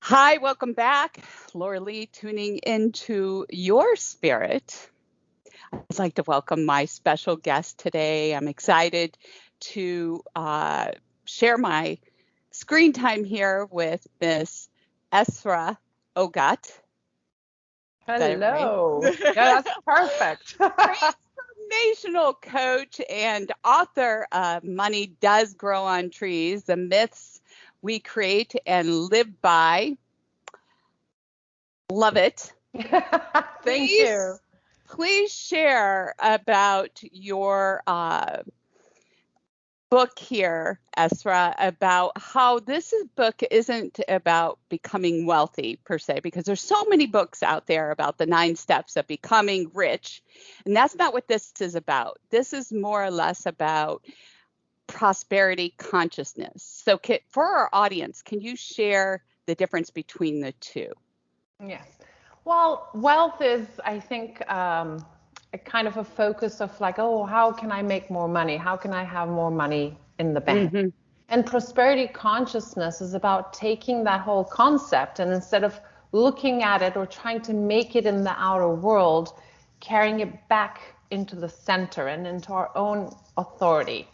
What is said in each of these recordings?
Hi, welcome back. Laura Lee tuning into your spirit. I'd like to welcome my special guest today. I'm excited to share my screen time here with Miss Esra Ogut. Is that it, right? Hello. Yeah, that's perfect. Transformational coach and author of Money Does Grow on Trees, the myths we create and live by. Love it. Thank you. Please share about your book here, Esra, about how book isn't about becoming wealthy per se, because there's so many books out there about the 9 steps of becoming rich. And that's not what this is about. This is more or less about prosperity consciousness. So for our audience, can you share the difference between the two? Yes. Well, wealth is, I think, a kind of a focus of like, oh, how can I make more money? How can I have more money in the bank? Mm-hmm. And prosperity consciousness is about taking that whole concept and instead of looking at it or trying to make it in the outer world, carrying it back into the center and into our own authority.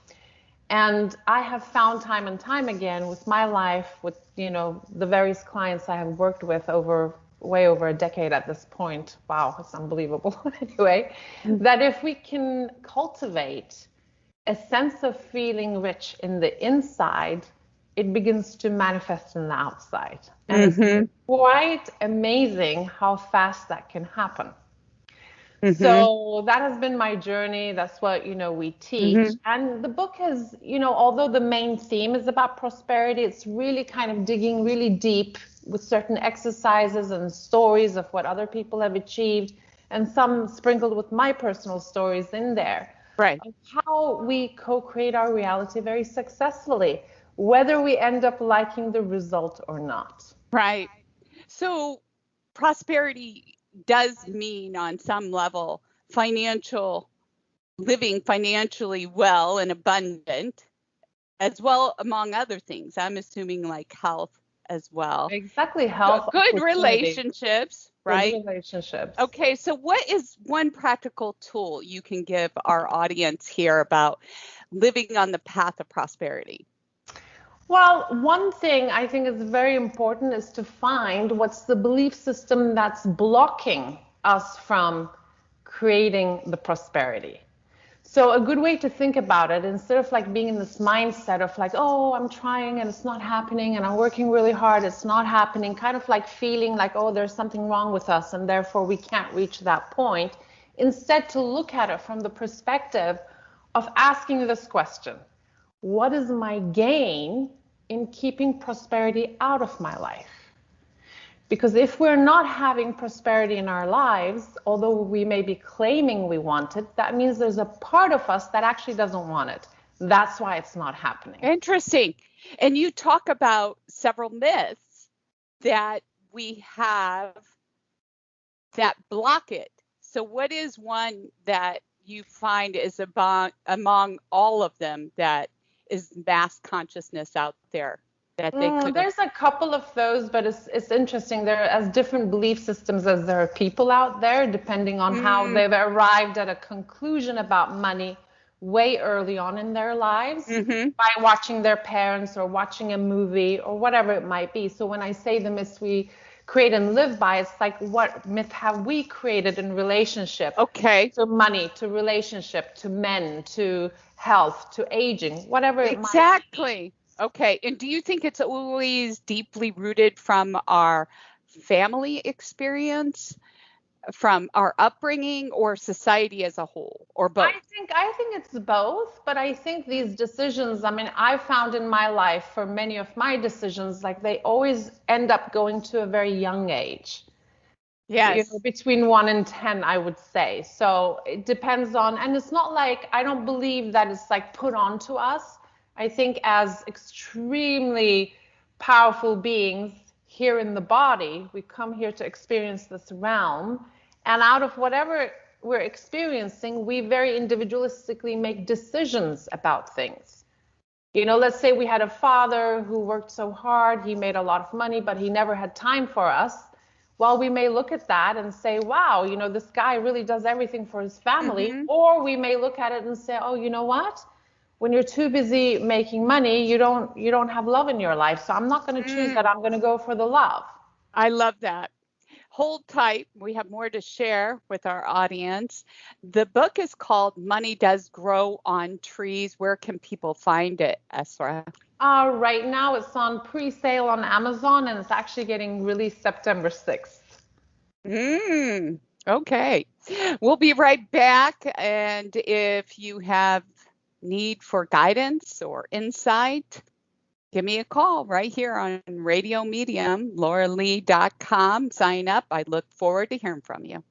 And I have found time and time again with my life, with the various clients I have worked with way over a decade at this point. Wow, it's unbelievable. Anyway, that if we can cultivate a sense of feeling rich in the inside, it begins to manifest in the outside. And it's quite amazing how fast that can happen. So that has been my journey. That's what, we teach. And the book is, although the main theme is about prosperity, it's really kind of digging really deep with certain exercises and stories of what other people have achieved, and some sprinkled with my personal stories in there. Right. Of how we co-create our reality very successfully, whether we end up liking the result or not. Right. So prosperity does mean on some level living financially well and abundant, as well among other things. I'm assuming like health as well. Exactly, health, Good opportunity, relationships, good right? relationships. Okay, so what is one practical tool you can give our audience here about living on the path of prosperity? Well, one thing I think is very important is to find what's the belief system that's blocking us from creating the prosperity. So a good way to think about it, instead of like being in this mindset of like, oh, I'm trying and it's not happening and I'm working really hard, it's not happening, kind of like feeling like, oh, there's something wrong with us and therefore we can't reach that point. Instead, to look at it from the perspective of asking this question: what is my gain in keeping prosperity out of my life? Because if we're not having prosperity in our lives, although we may be claiming we want it, that means there's a part of us that actually doesn't want it. That's why it's not happening. Interesting. And you talk about several myths that we have that block it. So what is one that you find is among all of them that is mass consciousness out there that they could? There's a couple of those, but it's interesting. There are as different belief systems as there are people out there, depending on how they've arrived at a conclusion about money way early on in their lives by watching their parents or watching a movie or whatever it might be. So when I say the myths we create and live by, it's like, what myth have we created in relationship to money, to relationship, to men, to health, to aging, whatever it might be. Exactly. Okay. And do you think it's always deeply rooted from our family experience, from our upbringing, or society as a whole, or both? I think it's both, but I think these decisions, I mean, I found in my life for many of my decisions, like they always end up going to a very young age. Yes. Between 1 and 10, I would say. So it depends on, and it's not like, I don't believe that it's like put onto us. I think as extremely powerful beings here in the body, we come here to experience this realm. And out of whatever we're experiencing, we very individualistically make decisions about things. Let's say we had a father who worked so hard, he made a lot of money, but he never had time for us. Well, we may look at that and say, wow, this guy really does everything for his family. Mm-hmm. Or we may look at it and say, oh, you know what? When you're too busy making money, you don't have love in your life. So I'm not going to choose that. I'm going to go for the love. I love that. Hold tight. We have more to share with our audience. The book is called Money Does Grow on Trees. Where can people find it, Esra? Right now it's on pre-sale on Amazon and it's actually getting released September 6th. Okay. We'll be right back. And if you have need for guidance or insight, give me a call right here on Radio Medium, lauralee.com. Sign up. I look forward to hearing from you.